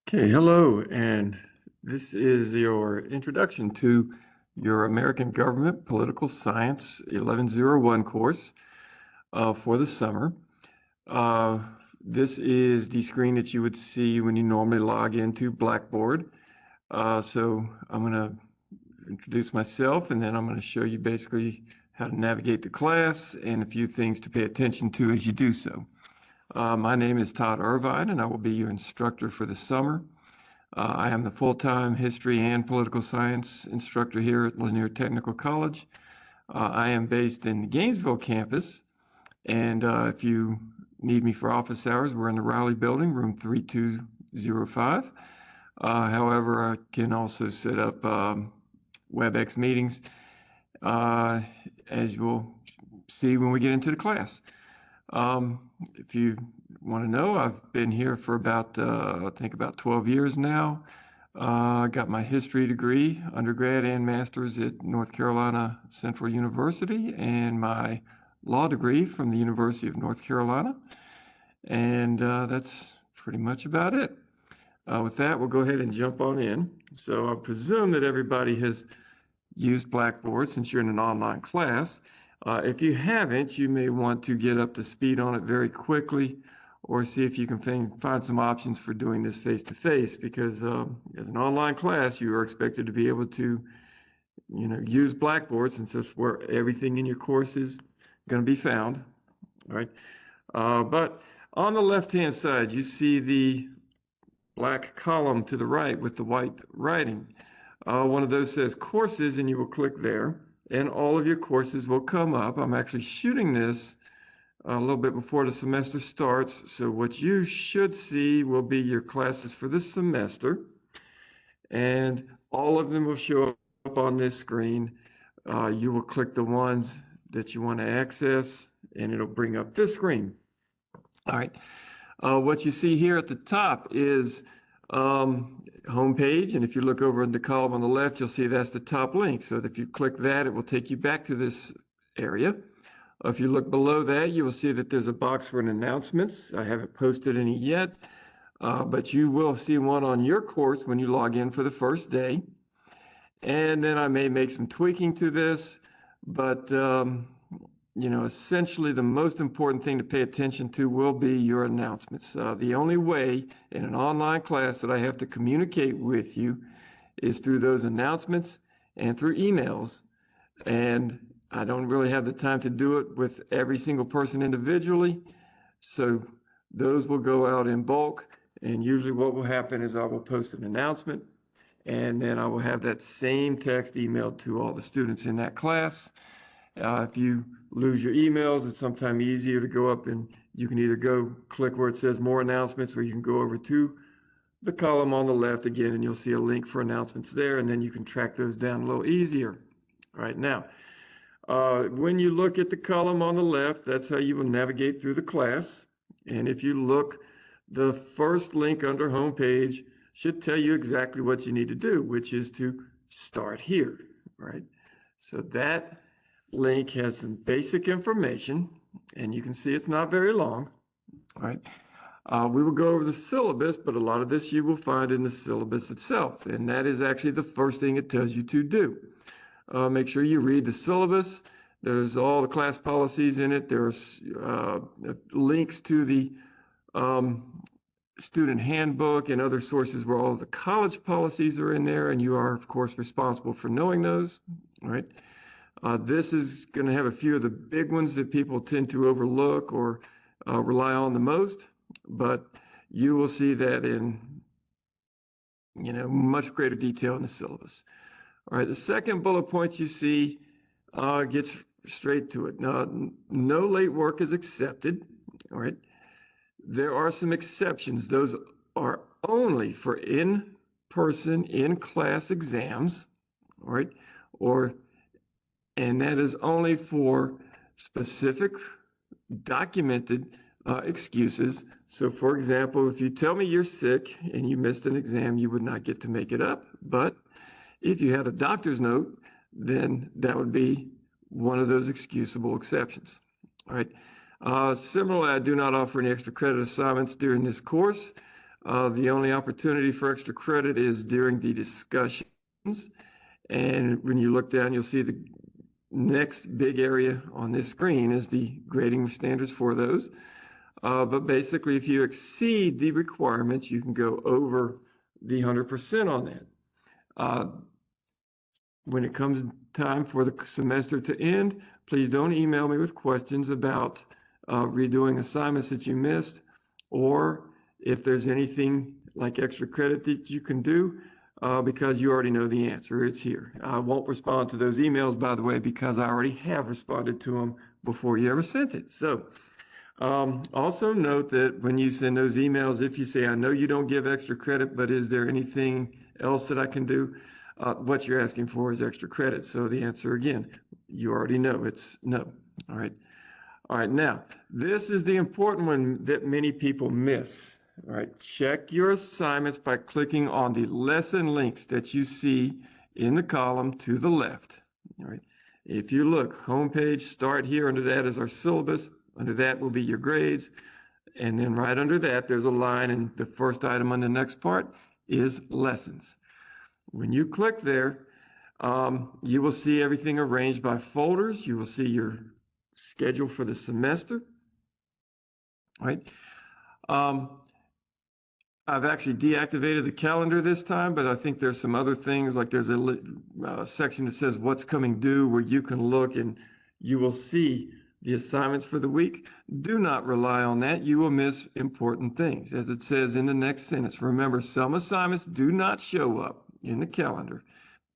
Okay, hello, and this is your introduction to your American Government Political Science 1101 course for the summer. Uh, this is the screen that you would see when you normally log into Blackboard. So I'm going to introduce myself, and then I'm going to show you basically how to navigate the class and a few things to pay attention to as you do so. My name is Todd Irvine, and I will be your instructor for the summer. I am the full-time history and political science instructor here at Lanier Technical College. I am based in the Gainesville campus, and if you need me for office hours, we're in the Riley building, room 3205. However, I can also set up WebEx meetings, as you'll see when we get into the class. If you want to know, I've been here for about, I think about 12 years now. I got my history degree, undergrad and master's at North Carolina Central University, and my law degree from the University of North Carolina. And that's pretty much about it. With that, we'll go ahead and jump on in. So I presume that everybody has used Blackboard since you're in an online class. If you haven't, you may want to get up to speed on it very quickly, or see if you can find some options for doing this face-to-face, because as an online class, you are expected to be able to, use Blackboard, since that's where everything in your course is going to be found. All right. But on the left-hand side, you see the black column to the right with the white writing. One of those says courses, and you will click there, and all of your courses will come up. I'm actually shooting this a little bit before the semester starts, so what you should see will be your classes for this semester, and all of them will show up on this screen. You will click the ones that you want to access, and it'll bring up this screen. All right. What you see here at the top is homepage, and if you look over in the column on the left, you'll see that's the top link. So if you click that, it will take you back to this area. If you look below that, you will see that there's a box for an announcements. I haven't posted any yet, but you will see one on your course when you log in for the first day. And then I may make some tweaking to this, but essentially the most important thing to pay attention to will be your announcements. The only way in an online class that I have to communicate with you is through those announcements and through emails. And I don't really have the time to do it with every single person individually. So those will go out in bulk. And usually what will happen is I will post an announcement, and then I will have that same text emailed to all the students in that class. If you lose your emails, it's sometimes easier to go up, and you can either go click where it says more announcements, or you can go over to the column on the left again, and you'll see a link for announcements there, and then you can track those down a little easier. All right, now, when you look at the column on the left, that's how you will navigate through the class. And if you look, the first link under homepage should tell you exactly what you need to do, which is to start here, right? So that link has some basic information, and you can see it's not very long. All right. We will go over the syllabus, but a lot of this you will find in the syllabus itself, and that is actually the first thing it tells you to do. Make sure you read the syllabus. There's all the class policies in it. There's links to the student handbook and other sources where all of the college policies are in there, and you are, of course, responsible for knowing those. All right. This is going to have a few of the big ones that people tend to overlook or rely on the most, but you will see that in much greater detail in the syllabus. All right, the second bullet point you see gets straight to it. Now, no late work is accepted. All right, there are some exceptions. Those are only for in-person, in-class exams. All right, and that is only for specific documented excuses. So for example, if you tell me you're sick and you missed an exam, you would not get to make it up. But if you had a doctor's note, then that would be one of those excusable exceptions. All right. Similarly, I do not offer any extra credit assignments during this course. The only opportunity for extra credit is during the discussions. And when you look down, you'll see the next big area on this screen is the grading standards for those. But basically, if you exceed the requirements, you can go over the 100% on that. When it comes time for the semester to end, please don't email me with questions about redoing assignments that you missed, or if there's anything like extra credit that you can do, because you already know the answer. It's here. I won't respond to those emails, by the way, because I already have responded to them before you ever sent it. So also note that when you send those emails, if you say, I know you don't give extra credit, but is there anything else that I can do? What you're asking for is extra credit. So the answer, again, you already know it's no. All right. All right. Now, this is the important one that many people miss. All right. Check your assignments by clicking on the lesson links that you see in the column to the left. All right. If you look, homepage, start here. Under that is our syllabus. Under that will be your grades. And then right under that, there's a line, and the first item on the next part is lessons. When you click there, you will see everything arranged by folders. You will see your schedule for the semester. All right. I've actually deactivated the calendar this time, but I think there's some other things, like there's a section that says what's coming due, where you can look and you will see the assignments for the week. Do not rely on that. You will miss important things. As it says in the next sentence, remember, some assignments do not show up in the calendar.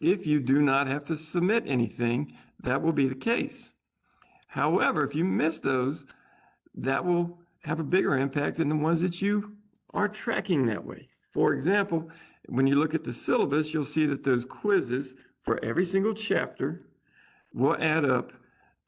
If you do not have to submit anything, that will be the case. However, if you miss those, that will have a bigger impact than the ones that you are tracking that way. For example, when you look at the syllabus, you'll see that those quizzes for every single chapter will add up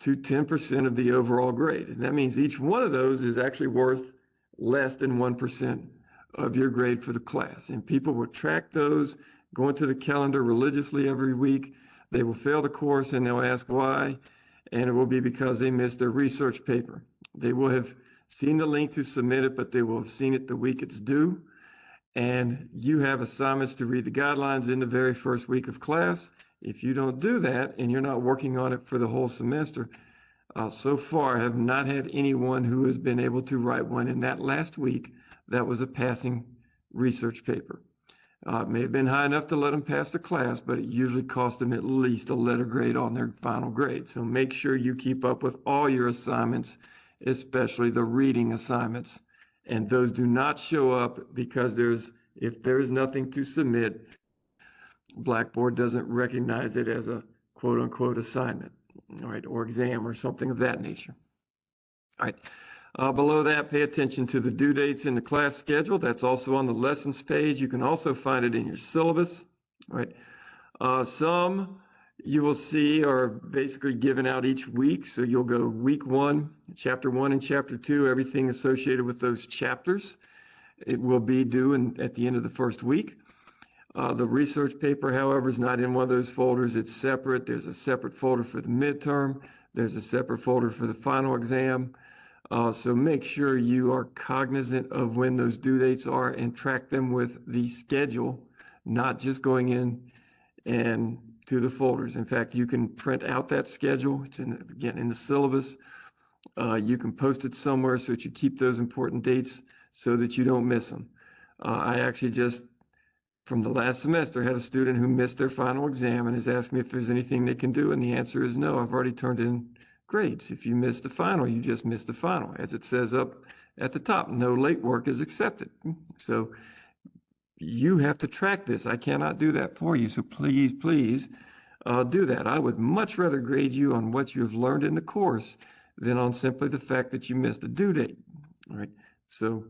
to 10% of the overall grade. And that means each one of those is actually worth less than 1% of your grade for the class. And people will track those, go into the calendar religiously every week. They will fail the course and they'll ask why. And it will be because they missed their research paper. They will have seen the link to submit it, but they will have seen it the week it's due. And you have assignments to read the guidelines in the very first week of class. If you don't do that and you're not working on it for the whole semester, so far I have not had anyone who has been able to write one in that last week that was a passing research paper. It may have been high enough to let them pass the class, but it usually cost them at least a letter grade on their final grade. So make sure you keep up with all your assignments, especially the reading assignments. And those do not show up because if there's nothing to submit, Blackboard doesn't recognize it as a quote unquote assignment, all right, or exam or something of that nature. All right. Below that, pay attention to the due dates in the class schedule. That's also on the lessons page. You can also find it in your syllabus. All right. Some you will see are basically given out each week. So you'll go week 1, chapter 1 and chapter 2, everything associated with those chapters. It will be due at the end of the first week. The research paper, however, is not in one of those folders. It's separate. There's a separate folder for the midterm. There's a separate folder for the final exam. So make sure you are cognizant of when those due dates are and track them with the schedule, not just going in and to the folders. In fact, you can print out that schedule. It's again in the syllabus. You can post it somewhere so that you keep those important dates so that you don't miss them. I actually just, from the last semester, had a student who missed their final exam and has asked me if there's anything they can do, and the answer is no. I've already turned in grades. If you missed the final, you just missed the final. As it says up at the top, no late work is accepted. So you have to track this. I cannot do that for you. So please, please do that. I would much rather grade you on what you have learned in the course than on simply the fact that you missed a due date. All right. So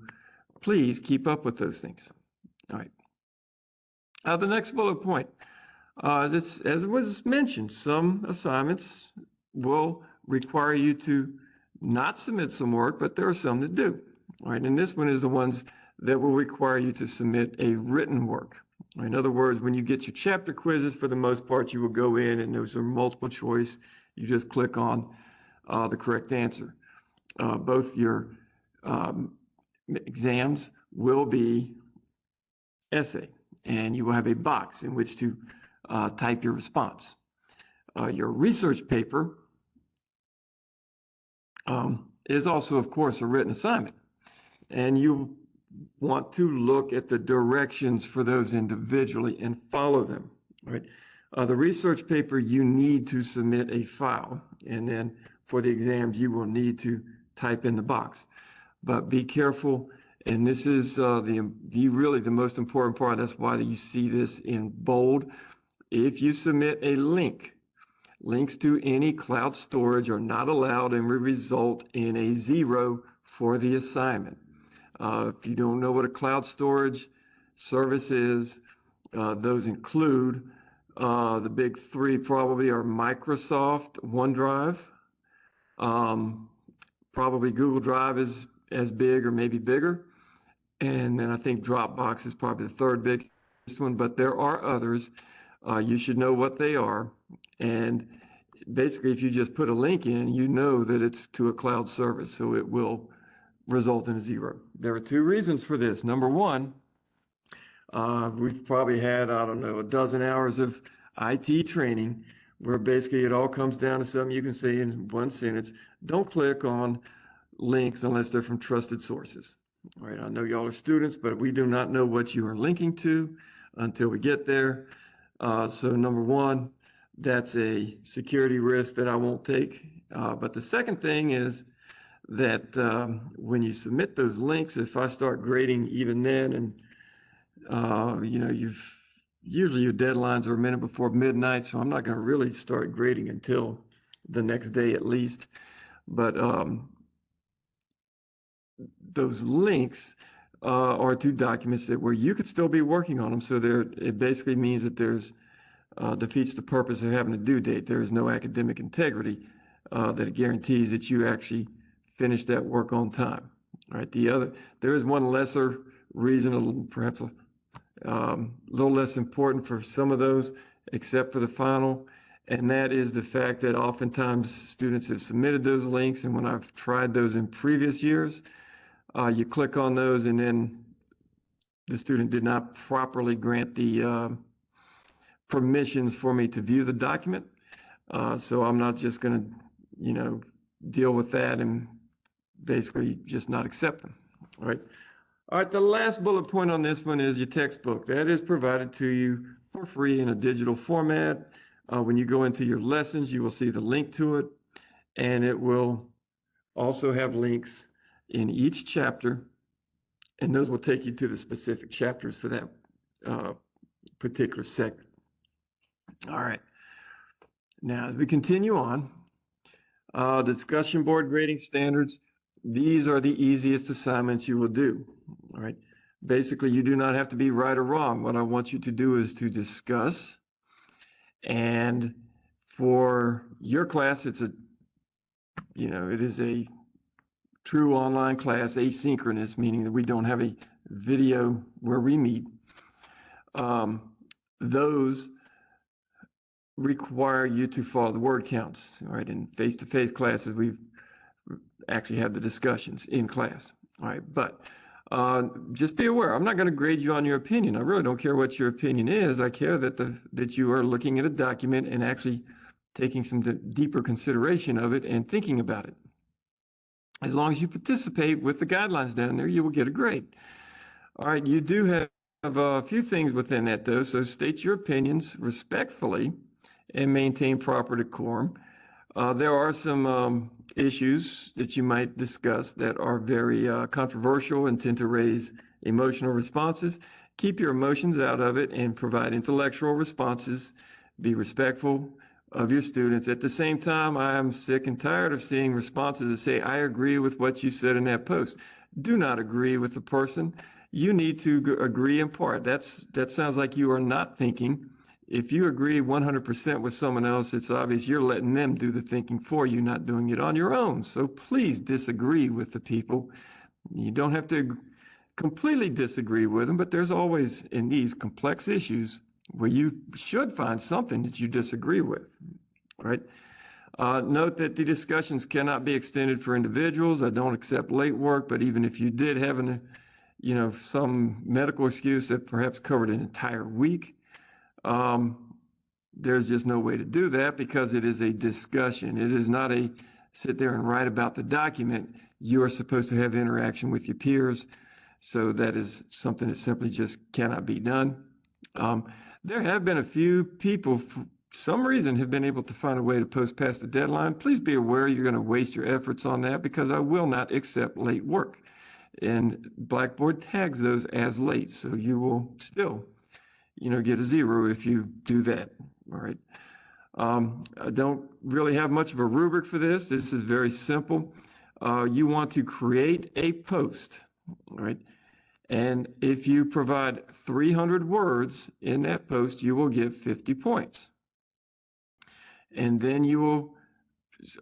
please keep up with those things. All right. The next bullet point, as it was mentioned, some assignments will require you to not submit some work, but there are some that do. All right, and this one is the ones that will require you to submit a written work. In other words, when you get your chapter quizzes, for the most part, you will go in and those are multiple choice. You just click on the correct answer. Both your exams will be essay, and you will have a box in which to type your response. Your research paper is also, of course, a written assignment, and you want to look at the directions for those individually and follow them, right? The research paper, you need to submit a file, and then for the exams, you will need to type in the box. But be careful, and this is really the most important part. That's why you see this in bold. If you submit a link, links to any cloud storage are not allowed and will result in a 0 for the assignment. If you don't know what a cloud storage service is, those include the big three probably are Microsoft OneDrive, probably Google Drive is as big or maybe bigger, and then I think Dropbox is probably the third biggest one, but there are others. You should know what they are, and basically if you just put a link in, you know that it's to a cloud service, so it will result in a 0. There are two reasons for this. Number one, we've probably had, I don't know, a dozen hours of IT training where basically it all comes down to something you can say in one sentence. Don't click on links unless they're from trusted sources. All right, I know y'all are students, but we do not know what you are linking to until we get there. So number one, that's a security risk that I won't take. But the second thing is that when you submit those links, if I start grading even then, and usually your deadlines are a minute before midnight, so I'm not going to really start grading until the next day at least. But those links are to documents where you could still be working on them. So it basically means that there's defeats the purpose of having a due date. There is no academic integrity that guarantees that you actually finish that work on time. Right. There is one lesser reason, perhaps a little less important for some of those, except for the final, and that is the fact that oftentimes students have submitted those links, and when I've tried those in previous years, you click on those and then the student did not properly grant the permissions for me to view the document. So I'm not just going to, deal with that and basically just not accept them. All right. All right, the last bullet point on this one is your textbook. That is provided to you for free in a digital format. When you go into your lessons, you will see the link to it, and it will also have links in each chapter, and those will take you to the specific chapters for that particular segment. All right. Now, as we continue on, discussion board grading standards, these are the easiest assignments you will do. All right. Basically, you do not have to be right or wrong. What I want you to do is to discuss. And for your class, it is a true online class, asynchronous, meaning that we don't have a video where we meet. Those require you to follow the word counts. All right. In face-to-face classes, we actually have the discussions in class. All right. But just be aware, I'm not going to grade you on your opinion. I really don't care what your opinion is. I care that you are looking at a document and actually taking some deeper consideration of it and thinking about it. As long as you participate with the guidelines down there, you will get a grade. All right, you do have a few things within that, though, so state your opinions respectfully and maintain proper decorum. There are some issues that you might discuss that are very controversial and tend to raise emotional responses. Keep your emotions out of it and provide intellectual responses. Be respectful of your students. At the same time, I am sick and tired of seeing responses that say, I agree with what you said in that post. Do not agree with the person. You need to agree in part. That sounds like you are not thinking. If you agree 100% with someone else, it's obvious you're letting them do the thinking for you, not doing it on your own. So please disagree with the people. You don't have to completely disagree with them, but there's always, in these complex issues, where you should find something that you disagree with, right? Note that the discussions cannot be extended for individuals. I don't accept late work, but even if you did have some medical excuse that perhaps covered an entire week. There's just no way to do that because it is a discussion. It is not a sit there and write about the document. You are supposed to have interaction with your peers. So that is something that simply just cannot be done. There have been a few people, for some reason, have been able to find a way to post past the deadline. Please be aware you're going to waste your efforts on that because I will not accept late work. And Blackboard tags those as late. So you will still, get a 0 if you do that. All right. I don't really have much of a rubric for this. This is very simple. You want to create a post, all right? And if you provide 300 words in that post, you will get 50 points. And then you will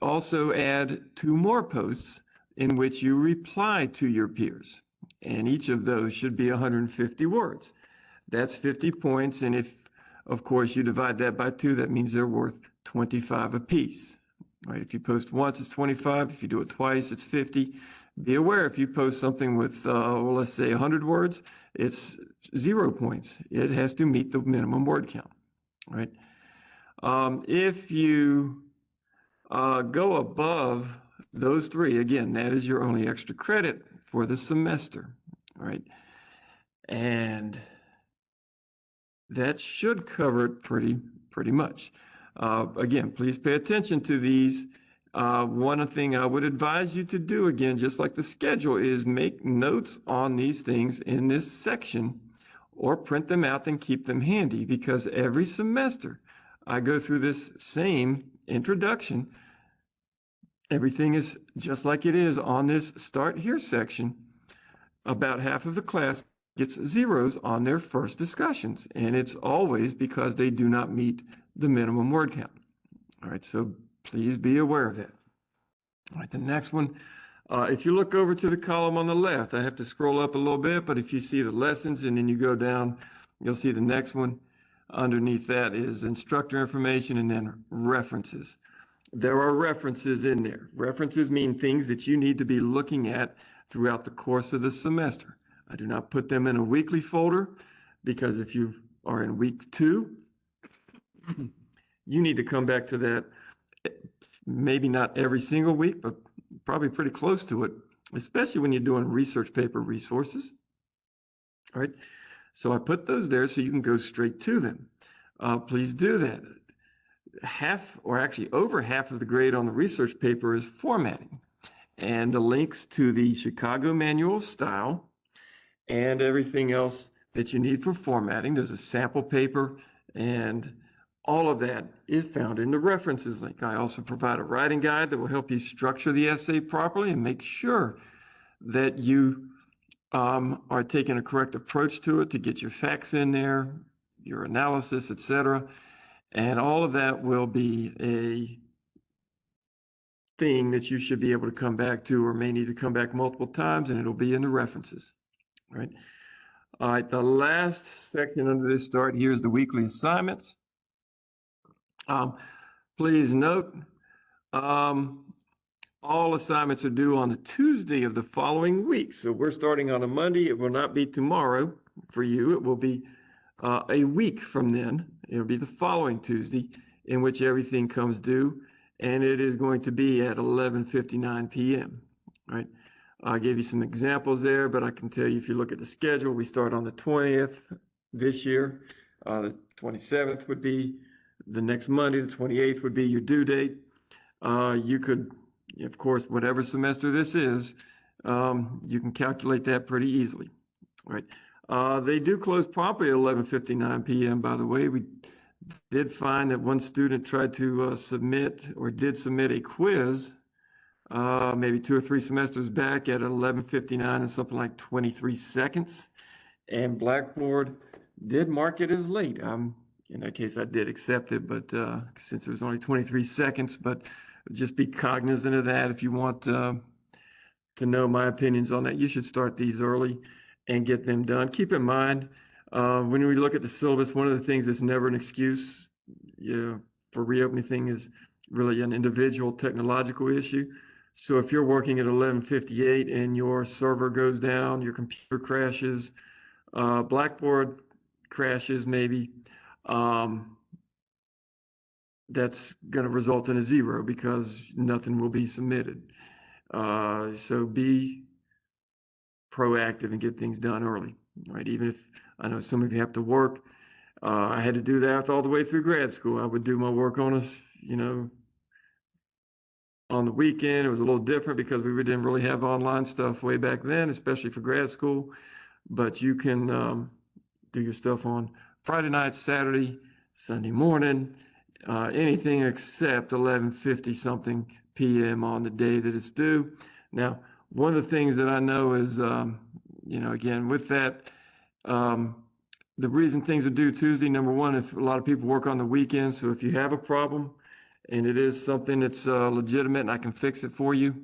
also add 2 more posts in which you reply to your peers. And each of those should be 150 words. That's 50 points. And if, of course, you divide that by 2, that means they're worth 25 apiece. Right? If you post once, it's 25. If you do it twice, it's 50. Be aware if you post something with, let's say 100 words, it's 0 points. It has to meet the minimum word count. Right? If you go above those 3, again, that is your only extra credit for the semester. Right? And that should cover it pretty much. Again, please pay attention to these. One thing I would advise you to do, again, just like the schedule, is make notes on these things in this section or print them out and keep them handy, because every semester I go through this same introduction. Everything is just like it is on this Start Here section. About half of the class gets 0s on their first discussions, and it's always because they do not meet the minimum word count. All right, so please be aware of that. All right, the next one, if you look over to the column on the left, I have to scroll up a little bit, but if you see the lessons and then you go down, you'll see the next one. Underneath that is instructor information and then references. There are references in there. References mean things that you need to be looking at throughout the course of the semester. I do not put them in a weekly folder because if you are in week 2, you need to come back to that, maybe not every single week, but probably pretty close to it, especially when you're doing research paper resources. All right, so I put those there so you can go straight to them. Please do that. Half, or actually over half of the grade on the research paper is formatting, and the links to the Chicago Manual of Style and everything else that you need for formatting. There's a sample paper, and all of that is found in the references link. I also provide a writing guide that will help you structure the essay properly and make sure that you are taking a correct approach to it to get your facts in there, your analysis, etc. And all of that will be a thing that you should be able to come back to, or may need to come back multiple times, and it'll be in the references. Right. All right, the last section under this Start Here is the weekly assignments. Please note, all assignments are due on the Tuesday of the following week. So we're starting on a Monday. It will not be tomorrow for you. It will be a week from then. It'll be the following Tuesday in which everything comes due, and it is going to be at 11:59 p.m. Right. I gave you some examples there, but I can tell you if you look at the schedule, we start on the 20th this year. The 27th would be the next Monday. The 28th would be your due date. You could, of course, whatever semester this is, you can calculate that pretty easily. All right. They do close promptly at 11:59 p.m., by the way. We did find that one student tried to submit a quiz maybe 2 or 3 semesters back at 11:59 and something like 23 seconds. And Blackboard did mark it as late. In that case, I did accept it, but since it was only 23 seconds, but just be cognizant of that. If you want to know my opinions on that, you should start these early and get them done. Keep in mind, when we look at the syllabus, one of the things that's never an excuse for reopening thing is really an individual technological issue. So if you're working at 11:58 and your server goes down, your computer crashes, Blackboard crashes maybe, um, that's going to result in a 0 because nothing will be submitted. So be proactive and get things done early, right? Even if I know some of you have to work. I had to do that all the way through grad school. I would do my work on on the weekend. It was a little different because we didn't really have online stuff way back then, especially for grad school. But you can do your stuff on Friday night, Saturday, Sunday morning, anything except 11:50 something p.m. on the day that it's due. Now, one of the things that I know is, again, with that, the reason things are due Tuesday, number one, if a lot of people work on the weekends, so if you have a problem and it is something that's legitimate and I can fix it for you,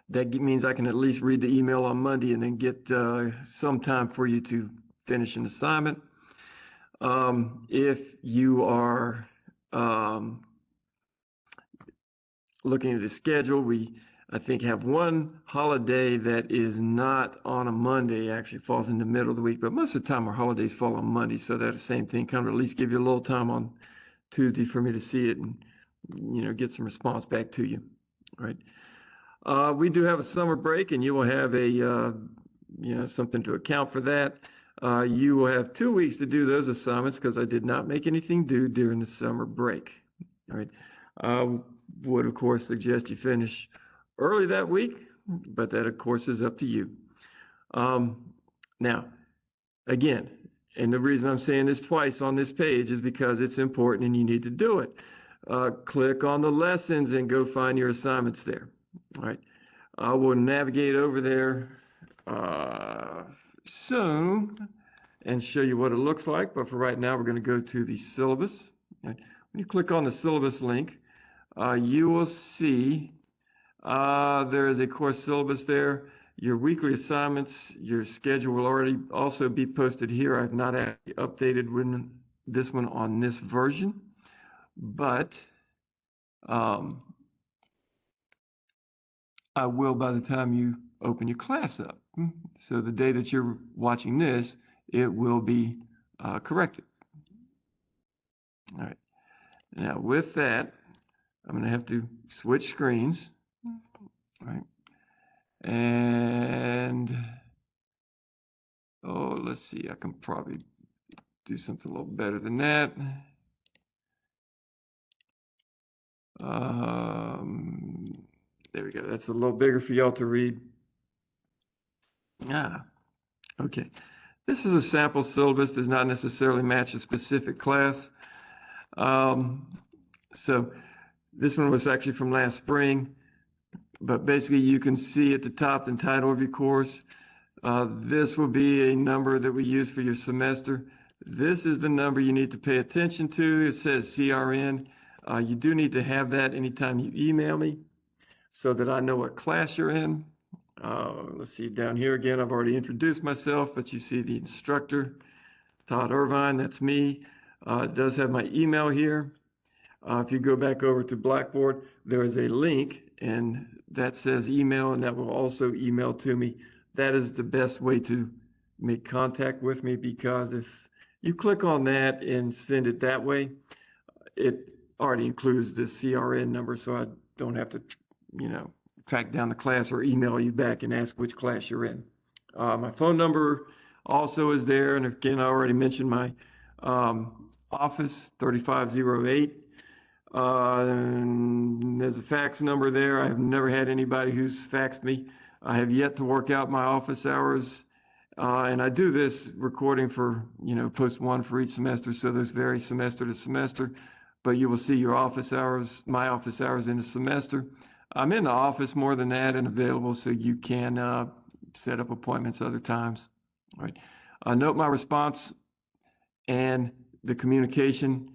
that means I can at least read the email on Monday and then get some time for you to finish an assignment. If you are looking at the schedule, we, I think, have one holiday that is not on a Monday, actually falls in the middle of the week, but most of the time our holidays fall on Monday, so that the same thing, kind of at least give you a little time on Tuesday for me to see it and, get some response back to you, right? We do have a summer break, and you will have a, something to account for that. You will have 2 weeks to do those assignments because I did not make anything due during the summer break. All right. Would, of course, suggest you finish early that week, but that, of course, is up to you. Now, again, and the reason I'm saying this twice on this page is because it's important and you need to do it. Click on the lessons and go find your assignments there. All right. I will navigate over there soon and show you what it looks like. But for right now, we're going to go to the syllabus. When you click on the syllabus link, you will see there is a course syllabus there. Your weekly assignments, your schedule will already also be posted here. I've not actually updated this one on this version, but I will by the time you open your class up. So the day that you're watching this, it will be corrected. All right. Now with that, I'm going to have to switch screens. All right. And, let's see, I can probably do something a little better than that. There we go. That's a little bigger for y'all to read. Okay. This is a sample syllabus, does not necessarily match a specific class. So this one was actually from last spring, but basically you can see at the top the title of your course. This will be a number that we use for your semester. This is the number you need to pay attention to. It says CRN. You do need to have that anytime you email me so that I know what class you're in. Let's see down here again, I've already introduced myself, but you see the instructor, Todd Irvine, that's me. It does have my email here. If you go back over to Blackboard, there is a link and that says email, and that will also email to me. That is the best way to make contact with me, because if you click on that and send it that way, it already includes the CRN number, so I don't have to, track down the class or email you back and ask which class you're in. My phone number also is there, and again, I already mentioned my office, 3508. There's a fax number there. I've never had anybody who's faxed me. I have yet to work out my office hours. And I do this recording for, post one for each semester, so those vary semester to semester. But you will see your office hours, my office hours in the semester. I'm in the office more than that and available, so you can set up appointments other times. All right. Note my response and the communication.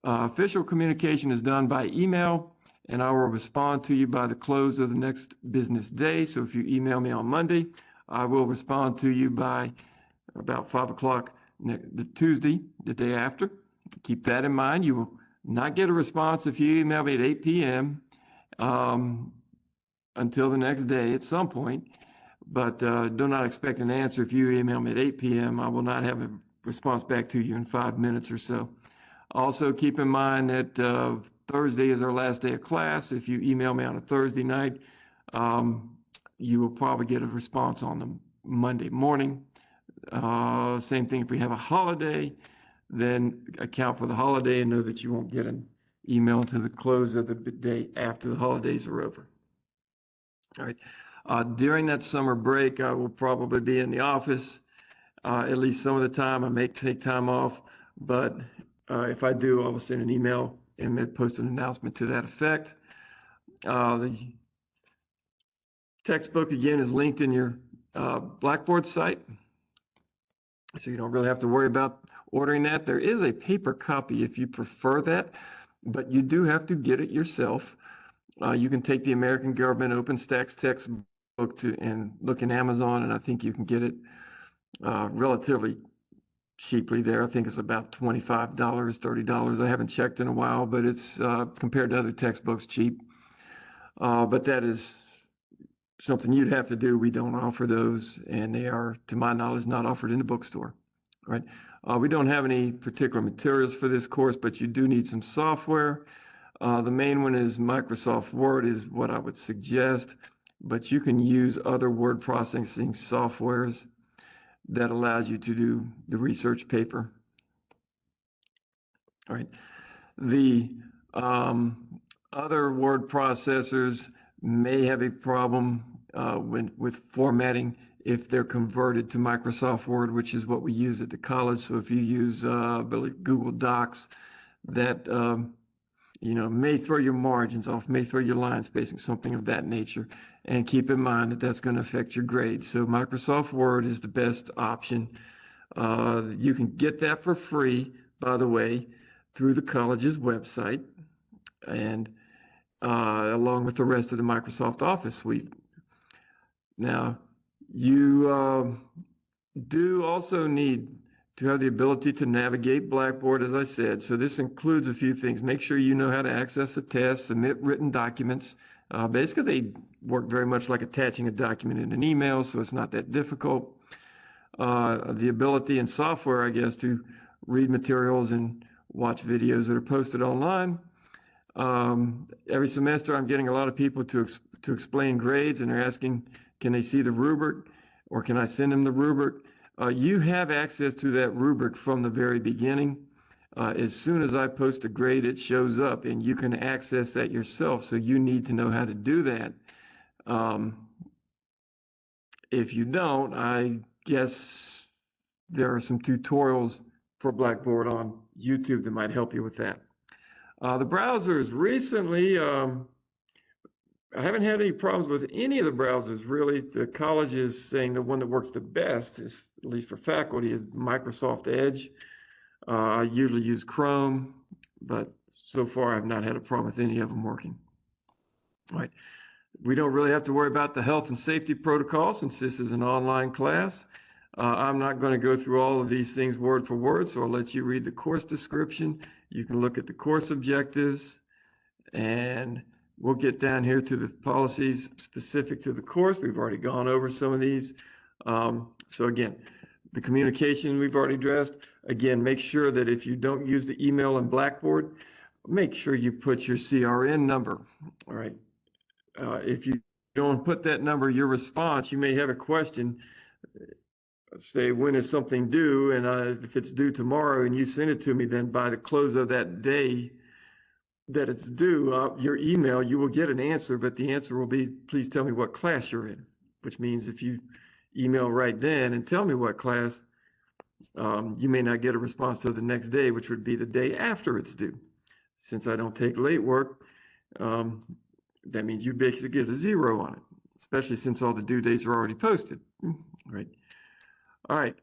Official communication is done by email, and I will respond to you by the close of the next business day. So if you email me on Monday, I will respond to you by about 5 o'clock the Tuesday, the day after. Keep that in mind. You will not get a response if you email me at 8 p.m. until the next day at some point, but do not expect an answer. If you email me at 8 p.m., I will not have a response back to you in 5 minutes or so. Also, keep in mind that Thursday is our last day of class. If you email me on a Thursday night, you will probably get a response on the Monday morning. Same thing if we have a holiday, then account for the holiday and know that you won't get an email until the close of the day after the holidays are over. All right. During that summer break, I will probably be in the office. At least some of the time. I may take time off, but if I do, I will send an email and post an announcement to that effect. The textbook, again, is linked in your Blackboard site, so you don't really have to worry about ordering that. There is a paper copy if you prefer that, but you do have to get it yourself. You can take the American Government OpenStax textbook and look in Amazon, and I think you can get it relatively cheaply there. I think it's about $25, $30. I haven't checked in a while, but it's compared to other textbooks cheap. But that is something you'd have to do. We don't offer those, and they are, to my knowledge, not offered in the bookstore. All right. We don't have any particular materials for this course, but you do need some software. The main one is Microsoft Word is what I would suggest, but you can use other word processing softwares that allows you to do the research paper. All right. The other word processors may have a problem with formatting if they're converted to Microsoft Word, which is what we use at the college. So if you use Google Docs, that may throw your margins off, may throw your line spacing, something of that nature. And keep in mind that that's going to affect your grade. So Microsoft Word is the best option. You can get that for free, by the way, through the college's website, and along with the rest of the Microsoft Office suite. Now, you do also need to have the ability to navigate Blackboard, as I said. So this includes a few things. Make sure you know how to access a test, submit written documents. Basically, they work very much like attaching a document in an email, so it's not that difficult. The ability and software, I guess, to read materials and watch videos that are posted online. Every semester, I'm getting a lot of people to explain grades, and they're asking, can they see the rubric, or can I send them the rubric? You have access to that rubric from the very beginning. As soon as I post a grade, it shows up, and you can access that yourself. So you need to know how to do that. If you don't, I guess there are some tutorials for Blackboard on YouTube that might help you with that. The browsers recently, I haven't had any problems with any of the browsers, really. The college is saying the one that works the best, is, at least for faculty, is Microsoft Edge. I usually use Chrome, but so far I've not had a problem with any of them working. All right. We don't really have to worry about the health and safety protocol since this is an online class. I'm not going to go through all of these things word for word, so I'll let you read the course description. You can look at the course objectives, and we'll get down here to the policies specific to the course. We've already gone over some of these. So again, the communication we've already addressed. Again, make sure that if you don't use the email in Blackboard, make sure you put your CRN number. All right. If you don't put that number, your response, you may have a question. Say, when is something due? And if it's due tomorrow and you send it to me, then by the close of that day that it's due, your email, you will get an answer, but the answer will be, please tell me what class you're in, which means if you email right then and tell me what class, you may not get a response till the next day, which would be the day after it's due. Since I don't take late work, that means you basically get a 0 on it, especially since all the due dates are already posted. Right. All right.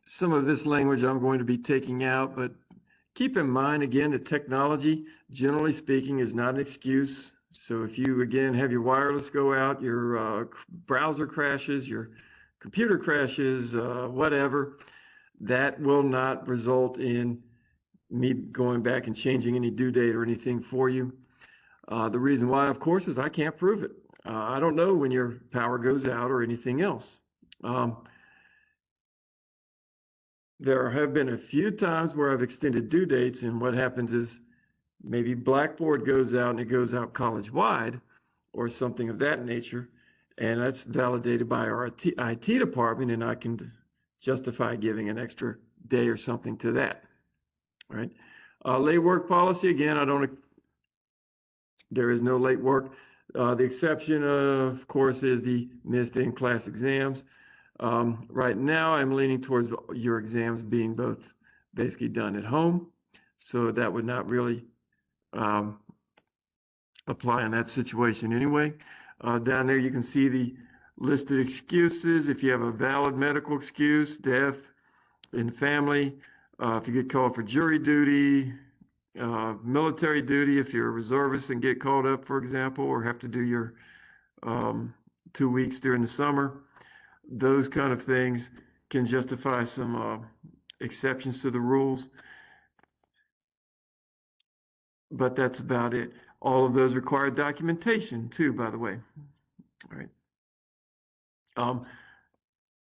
Some of this language I'm going to be taking out, but keep in mind, again, that technology, generally speaking, is not an excuse. So if you, again, have your wireless go out, your browser crashes, your computer crashes, whatever, that will not result in me going back and changing any due date or anything for you. The reason why, of course, is I can't prove it. I don't know when your power goes out or anything else. There have been a few times where I've extended due dates, and what happens is maybe Blackboard goes out and it goes out college-wide or something of that nature, and that's validated by our IT department, and I can justify giving an extra day or something to that, right? Late work policy, again, there is no late work. The exception, of course, is the missed in-class exams. Right now, I'm leaning towards your exams being both basically done at home, so that would not really apply in that situation anyway. Down there, you can see the listed excuses. If you have a valid medical excuse, death in the family, if you get called for jury duty, military duty, if you're a reservist and get called up, for example, or have to do your 2 weeks during the summer, those kind of things can justify some exceptions to the rules. But that's about it. All of those require documentation too, by the way. All right.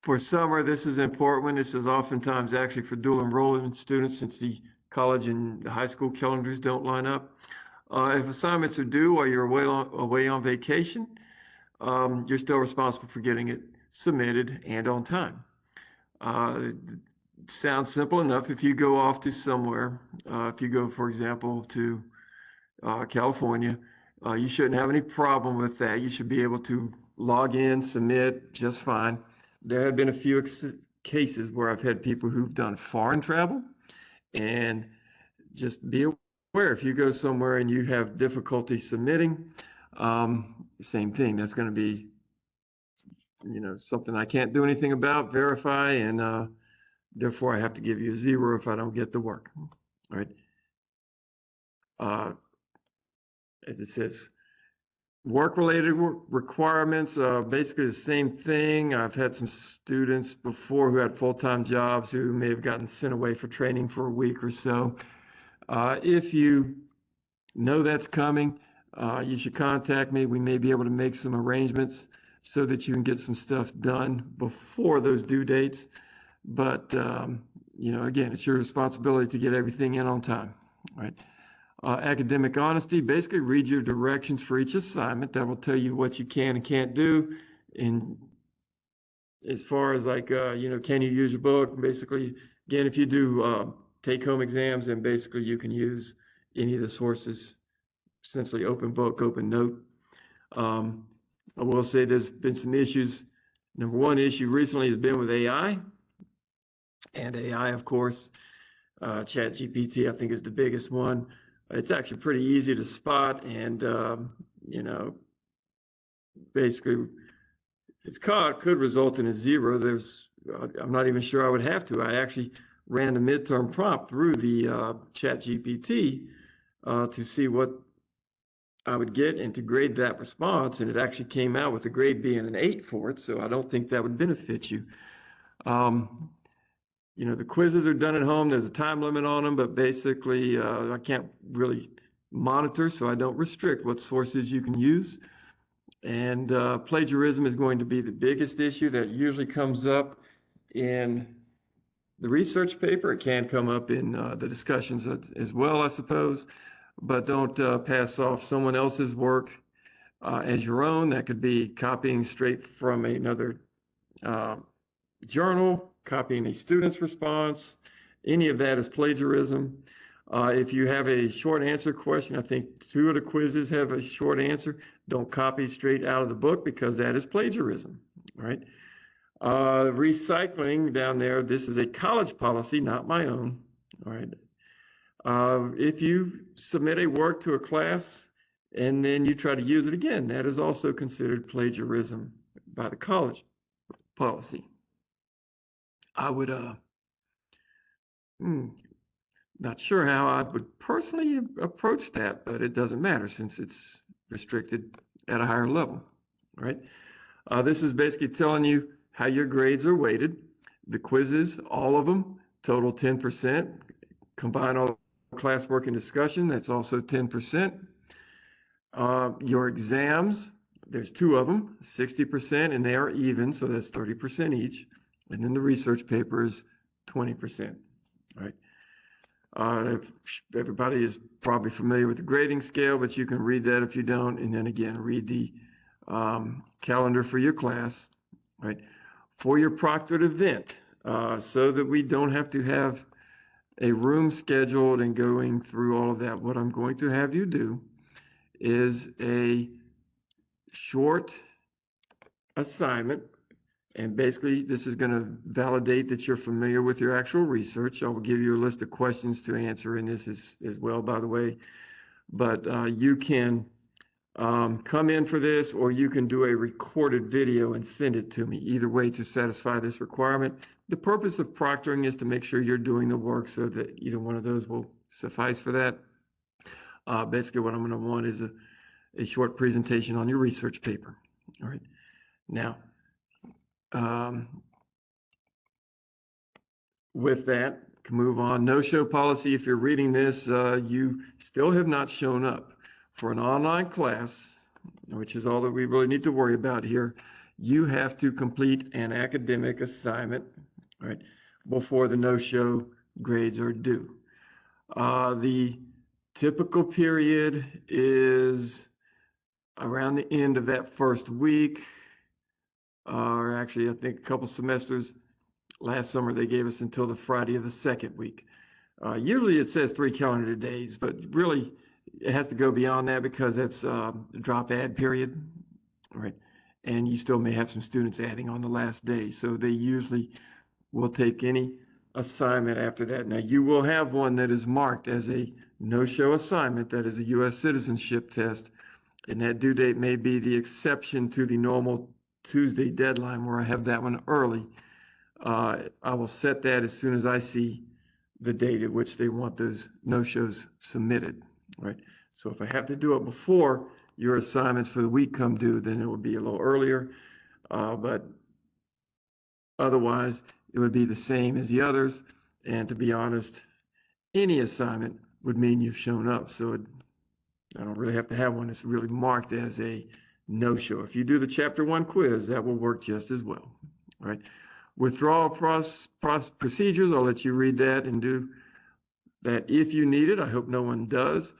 For summer, this is an important one. This is oftentimes actually for dual enrollment students, since the college and the high school calendars don't line up. If assignments are due while you're away on vacation, you're still responsible for getting it submitted and on time. Sounds simple enough. If you go off to somewhere, if you go, for example, to California, you shouldn't have any problem with that. You should be able to log in, submit just fine. There have been a few cases where I've had people who've done foreign travel, and just be aware if you go somewhere and you have difficulty submitting, same thing. That's going to be, something I can't do anything about, verify, and therefore I have to give you a 0 if I don't get the work. All right. As it says, work-related requirements, basically the same thing. I've had some students before who had full-time jobs who may have gotten sent away for training for a week or so. If you know that's coming, you should contact me. We may be able to make some arrangements so that you can get some stuff done before those due dates. But, again, it's your responsibility to get everything in on time, right? Academic honesty, basically read your directions for each assignment. That will tell you what you can and can't do. And as far as like, can you use your book? Basically, again, if you do take-home exams, then basically you can use any of the sources, essentially open book, open note. I will say there's been some issues. Number one issue recently has been with AI. And AI, of course, ChatGPT, I think, is the biggest one. It's actually pretty easy to spot, and basically, if it's caught, could result in a 0. I'm not even sure I would have to. I actually ran the midterm prompt through the ChatGPT to see what I would get and to grade that response, and it actually came out with a grade being an 8 for it. So I don't think that would benefit you. The quizzes are done at home. There's a time limit on them, but basically I can't really monitor, so I don't restrict what sources you can use. And plagiarism is going to be the biggest issue that usually comes up in the research paper. It can come up in the discussions as well, I suppose, but don't pass off someone else's work as your own. That could be copying straight from another journal, copying a student's response. Any of that is plagiarism. If you have a short answer question, I think 2 of the quizzes have a short answer. Don't copy straight out of the book, because that is plagiarism, right? Recycling down there, this is a college policy, not my own, all right? If you submit a work to a class and then you try to use it again, that is also considered plagiarism by the college policy. I would, not sure how I would personally approach that, but it doesn't matter since it's restricted at a higher level, right? This is basically telling you how your grades are weighted. The quizzes, all of them, total 10%. Combine all classwork and discussion, that's also 10%. Your exams, there's two of them, 60%, and they are even, so that's 30% each. And then the research paper is 20%, right? Everybody is probably familiar with the grading scale, but you can read that if you don't. And then again, read the calendar for your class, right? For your proctored event, so that we don't have to have a room scheduled and going through all of that. What I'm going to have you do is a short assignment. And basically, this is going to validate that you're familiar with your actual research. I will give you a list of questions to answer in this as well, by the way. But you can come in for this, or you can do a recorded video and send it to me. Either way to satisfy this requirement. The purpose of proctoring is to make sure you're doing the work so that either one of those will suffice for that. Basically, what I'm going to want is a short presentation on your research paper. All right. Now, with that, can move on. No-show policy. If you're reading this, you still have not shown up for an online class, which is all that we really need to worry about here. You have to complete an academic assignment, right, before the no-show grades are due. The typical period is around the end of that first week, or actually, I think a couple semesters. Last summer, they gave us until the Friday of the second week. Usually it says 3 calendar days, but really it has to go beyond that because that's the drop add period, right? And you still may have some students adding on the last day. So they usually will take any assignment after that. Now, you will have one that is marked as a no-show assignment, that is a U.S. citizenship test, and that due date may be the exception to the normal Tuesday deadline where I have that one early. I will set that as soon as I see the date at which they want those no-shows submitted, right? So if I have to do it before your assignments for the week come due, then it would be a little earlier. But otherwise, it would be the same as the others. And to be honest, any assignment would mean you've shown up. So I don't really have to have one that's really marked as a no-show. If you do the Chapter 1 quiz, that will work just as well, right? Withdrawal procedures, I'll let you read that and do that if you need it. I hope no one does.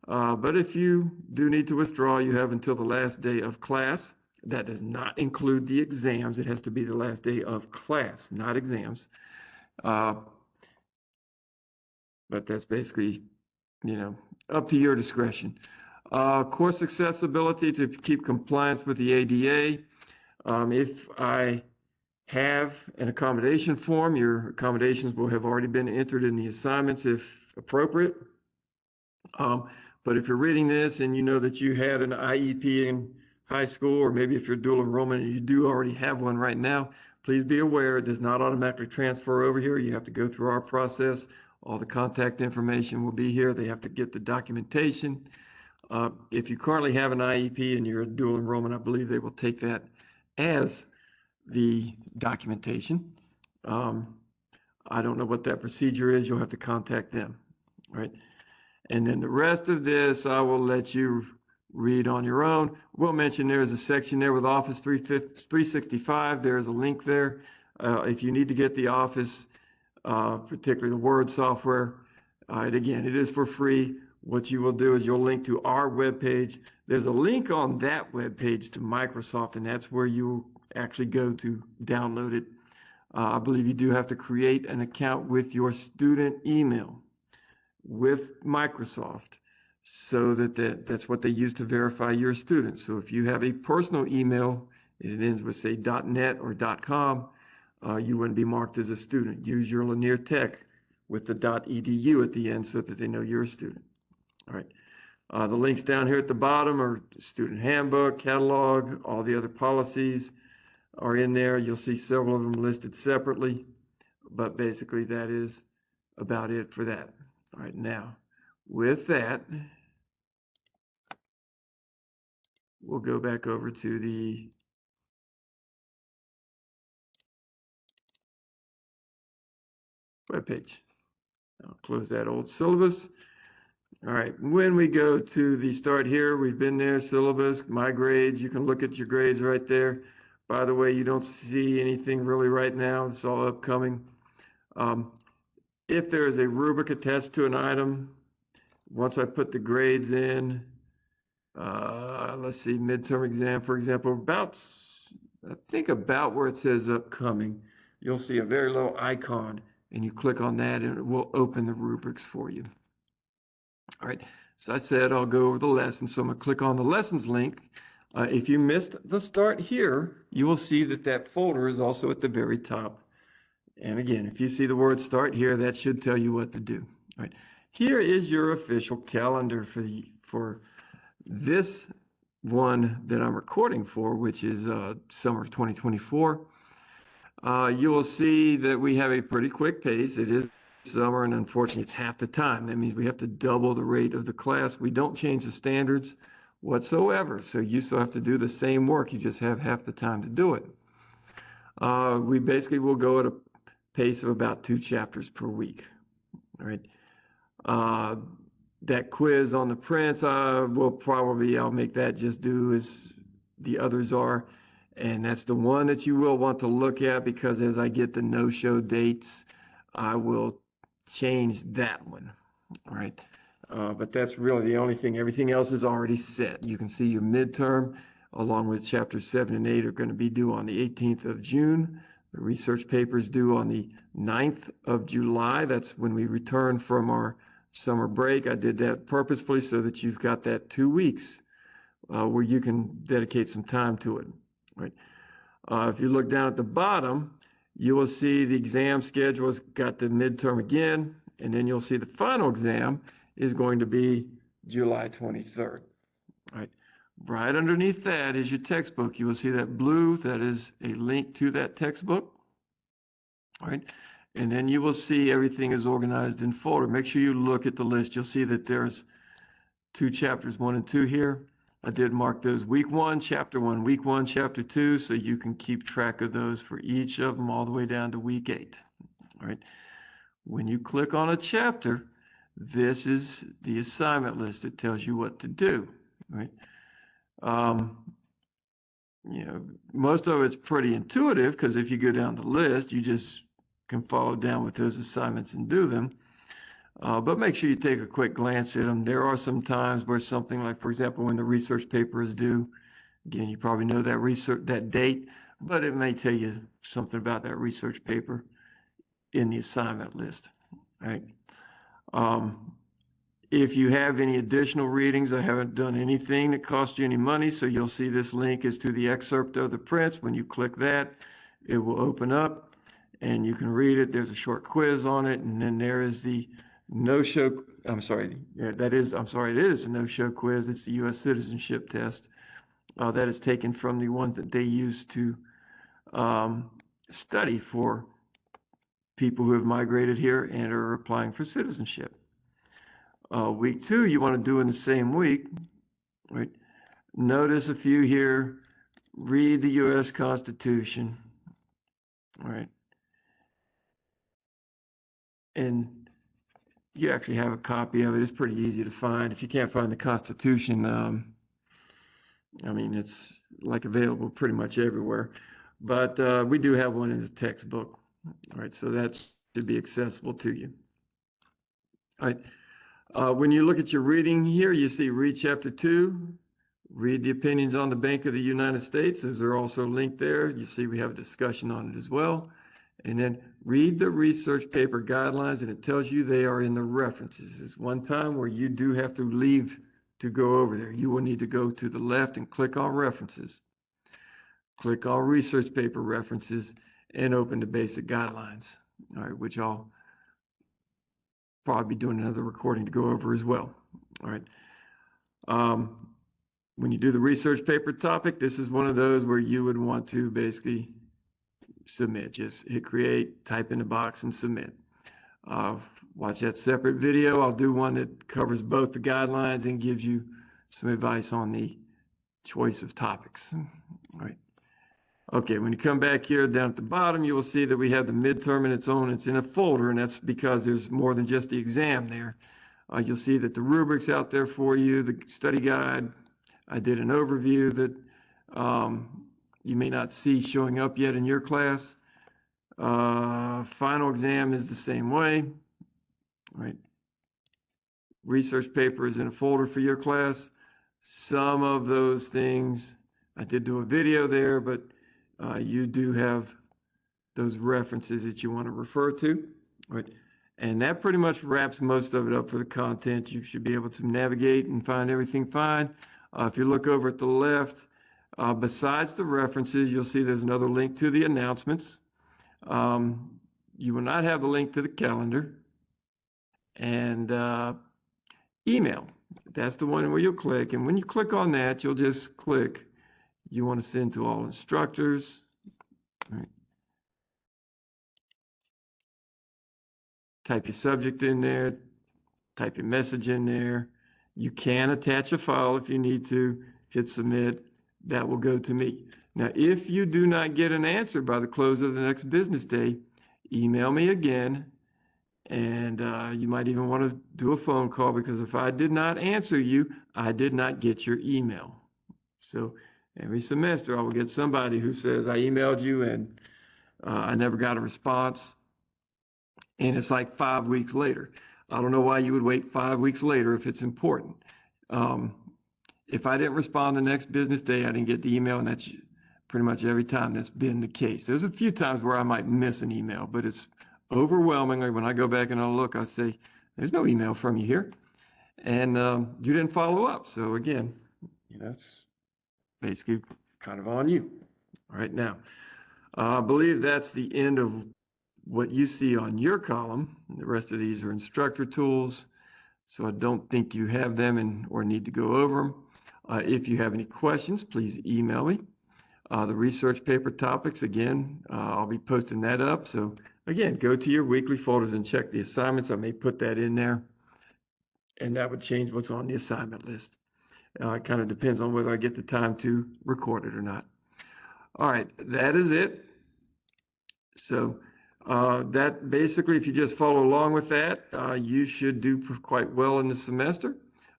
But if you do need to withdraw, you have until the last day of class. That does not include the exams. It has to be the last day of class, not exams. But that's basically, up to your discretion. Course accessibility to keep compliance with the ADA. If I have an accommodation form, your accommodations will have already been entered in the assignments if appropriate. But if you're reading this and you know that you had an IEP in high school, or maybe if you're dual enrollment and you do already have one right now, please be aware it does not automatically transfer over here. You have to go through our process. All the contact information will be here. They have to get the documentation. If you currently have an IEP and you're a dual enrollment, I believe they will take that as the documentation. I don't know what that procedure is. You'll have to contact them, right? And then the rest of this, I will let you read on your own. We'll mention there is a section there with Office 365. There is a link there. If you need to get the Office, particularly the Word software, again, it is for free. What you will do is you'll link to our webpage. There's a link on that webpage to Microsoft, and that's where you actually go to download it. I believe you do have to create an account with your student email with Microsoft, so that's what they use to verify your student. So if you have a personal email and it ends with say .net or .com, you wouldn't be marked as a student. Use your Lanier Tech with the .edu at the end so that they know you're a student. All right. The links down here at the bottom are student handbook, catalog, all the other policies are in there. You'll see several of them listed separately, but basically that is about it for that. All right, now with that, we'll go back over to the webpage. I'll close that old syllabus. All right, when we go to the start here, we've been there, syllabus, my grades, you can look at your grades right there. By the way, you don't see anything really right now, it's all upcoming. If there is a rubric attached to an item, once I put the grades in, let's see, midterm exam, for example, I think about where it says upcoming, you'll see a very little icon and you click on that and it will open the rubrics for you. All right, so I said I'll go over the lesson. So I'm gonna click on the lessons link. If you missed the start here, you will see that that folder is also at the very top. And again, if you see the word start here, that should tell you what to do. All right, here is your official calendar for this one that I'm recording for, which is summer of 2024. You will see that we have a pretty quick pace. It is summer, and unfortunately, it's half the time. That means we have to double the rate of the class. We don't change the standards whatsoever, so you still have to do the same work. You just have half the time to do it. We basically will go at a pace of about 2 chapters per week. All right. That quiz on the prints, I'll make that just do as the others are. And that's the one that you will want to look at, because as I get the no-show dates, I will change that one. All right. But that's really the only thing. Everything else is already set. You can see your midterm, along with chapters 7 and 8, are going to be due on the 18th of June. The research paper is due on the 9th of July. That's when we return from our summer break. I did that purposefully so that you've got that 2 weeks where you can dedicate some time to it. Right. If you look down at the bottom, you will see the exam schedule has got the midterm again, and then you'll see the final exam is going to be July 23rd. Right. Right underneath that is your textbook. You will see that blue, that is a link to that textbook. All right. And then you will see everything is organized in folder. Make sure you look at the list. You'll see that there's 2 chapters 1 and 2 here. I did mark those week 1, chapter 1, week 1, chapter 2, so you can keep track of those for each of them all the way down to week 8. All right. When you click on a chapter, this is the assignment list. It tells you what to do. Right. Most of it's pretty intuitive, because if you go down the list, you just can follow down with those assignments and do them. But make sure you take a quick glance at them. There are some times where something like, for example, when the research paper is due, again, you probably know that date, but it may tell you something about that research paper in the assignment list. Right. If you have any additional readings, I haven't done anything that cost you any money, so you'll see this link is to the excerpt of the prints. When you click that, it will open up and you can read it. There's a short quiz on it, and then there is the no-show, it is a no-show quiz. It's the U.S. citizenship test that is taken from the ones that they use to study for people who have migrated here and are applying for citizenship. Week 2, you want to do in the same week, right? Notice a few here. Read the U.S. Constitution, all right? And you actually have a copy of it. It's pretty easy to find. If you can't find the Constitution, it's like available pretty much everywhere. But we do have one in the textbook, all right? So that should be accessible to you. All right. When you look at your reading here, you see read chapter 2, read the opinions on the Bank of the United States. Those are also linked there. You see we have a discussion on it as well. And then read the research paper guidelines, and it tells you they are in the references. There's one time where you do have to leave to go over there. You will need to go to the left and click on references. Click on research paper references and open the basic guidelines, all right, which I'll probably be doing another recording to go over as well. All right. When you do the research paper topic, this is one of those where you would want to basically submit. Just hit create, type in the box, and submit. Watch that separate video. I'll do one that covers both the guidelines and gives you some advice on the choice of topics. All right. Okay, when you come back here down at the bottom, you will see that we have the midterm in its own. It's in a folder, and that's because there's more than just the exam there. You'll see that the rubric's out there for you, the study guide. I did an overview that you may not see showing up yet in your class. Final exam is the same way, right? Research paper is in a folder for your class. Some of those things, I did do a video there, but you do have those references that you want to refer to, right? And that pretty much wraps most of it up for the content. You should be able to navigate and find everything fine. If you look over at the left, besides the references, you'll see there's another link to the announcements. You will not have the link to the calendar. And email, that's the one where you'll click. And when you click on that, you'll just click, you want to send to all instructors. Right. Type your subject in there, type your message in there. You can attach a file if you need to, hit submit, that will go to me. Now, if you do not get an answer by the close of the next business day, email me again, and you might even want to do a phone call, because if I did not answer you, I did not get your email. So every semester I will get somebody who says, I emailed you and I never got a response. And it's like 5 weeks later. I don't know why you would wait 5 weeks later if it's important. If I didn't respond the next business day, I didn't get the email, and that's pretty much every time that's been the case. There's a few times where I might miss an email, but it's overwhelmingly, when I go back and I look, I say, there's no email from you here. And you didn't follow up. So again, it's basically kind of on you right now. I believe that's the end of what you see on your column. The rest of these are instructor tools, so I don't think you have them or need to go over them. If you have any questions, please email me. The research paper topics, again, I'll be posting that up. So again, go to your weekly folders and check the assignments. I may put that in there, and that would change what's on the assignment list. It kind of depends on whether I get the time to record it or not. All right, that is it. So that basically, if you just follow along with that, you should do quite well in the semester.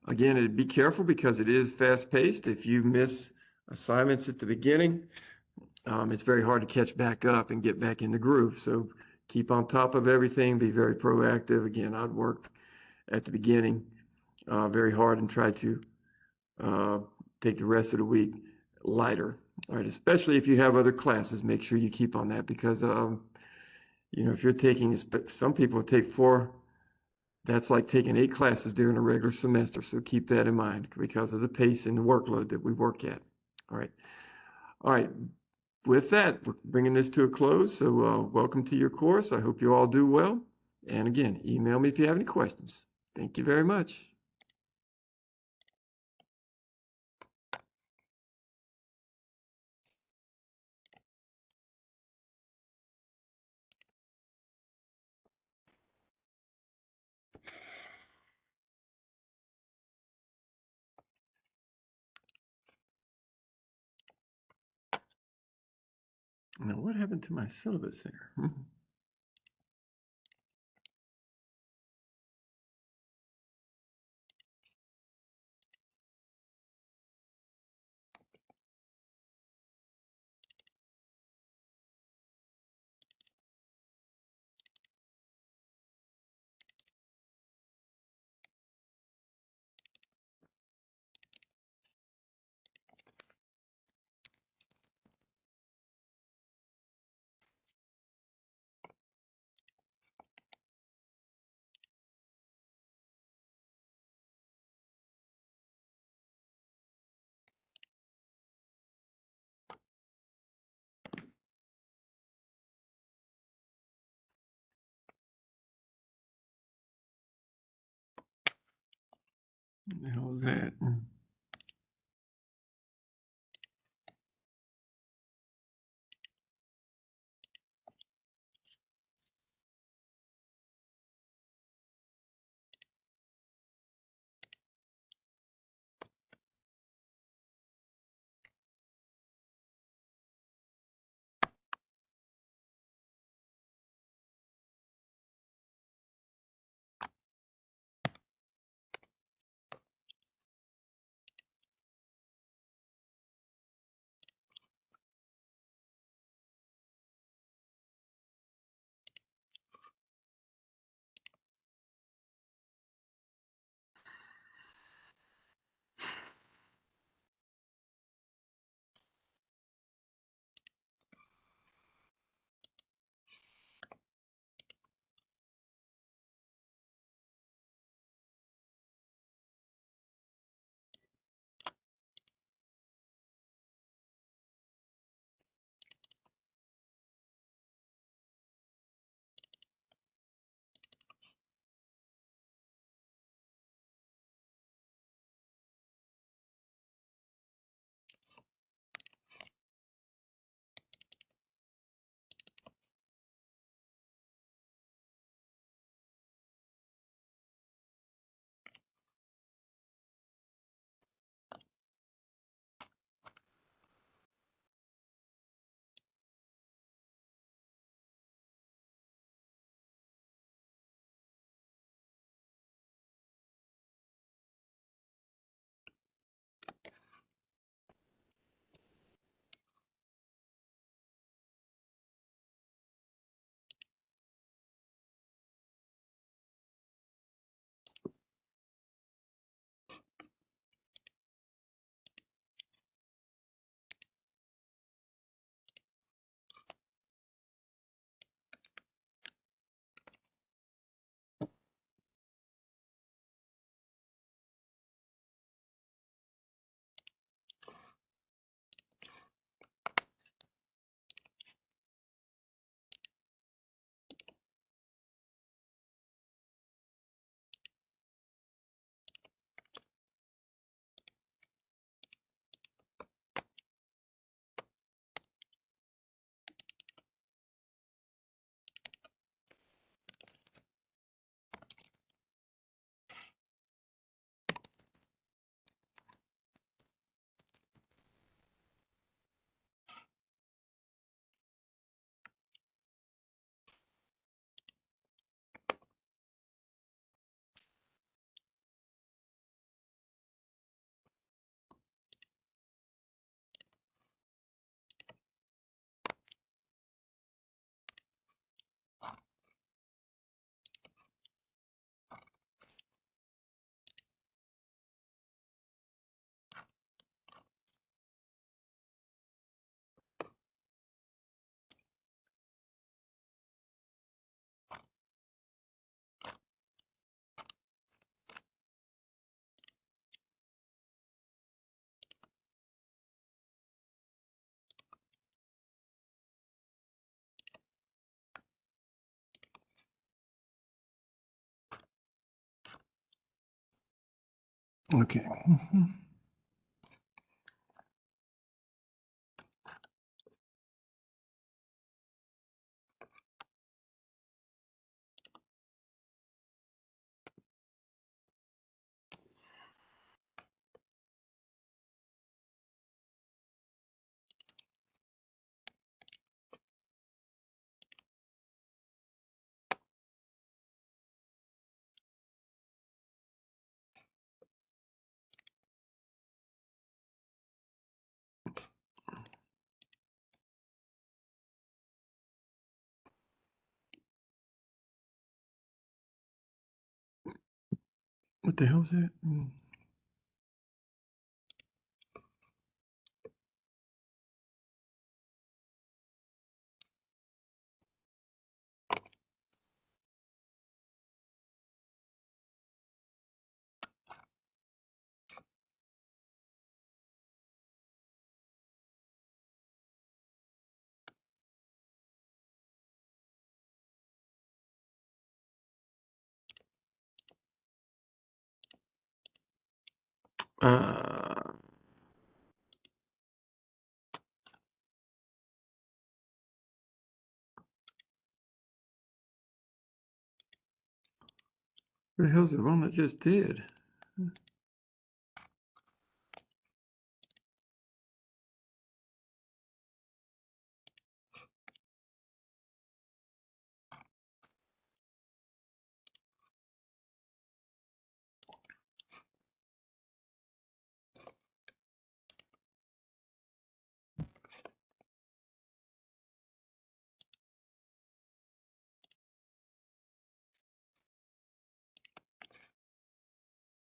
Again, be careful because it is fast-paced. If you miss assignments at the beginning, it's very hard to catch back up and get back in the groove. So keep on top of everything, be very proactive. Again, I'd work at the beginning very hard and try to take the rest of the week lighter. All right, especially if you have other classes, make sure you keep on that, because if you're taking, some people take 4, that's like taking 8 classes during a regular semester. So keep that in mind because of the pace and the workload that we work at. All right. All right. With that, we're bringing this to a close. So welcome to your course. I hope you all do well. And again, email me if you have any questions. Thank you very much. Now, what happened to my syllabus there? What the hell is that? Okay. Mhm. What the hell is that? Uh, what the hell's the one that just did?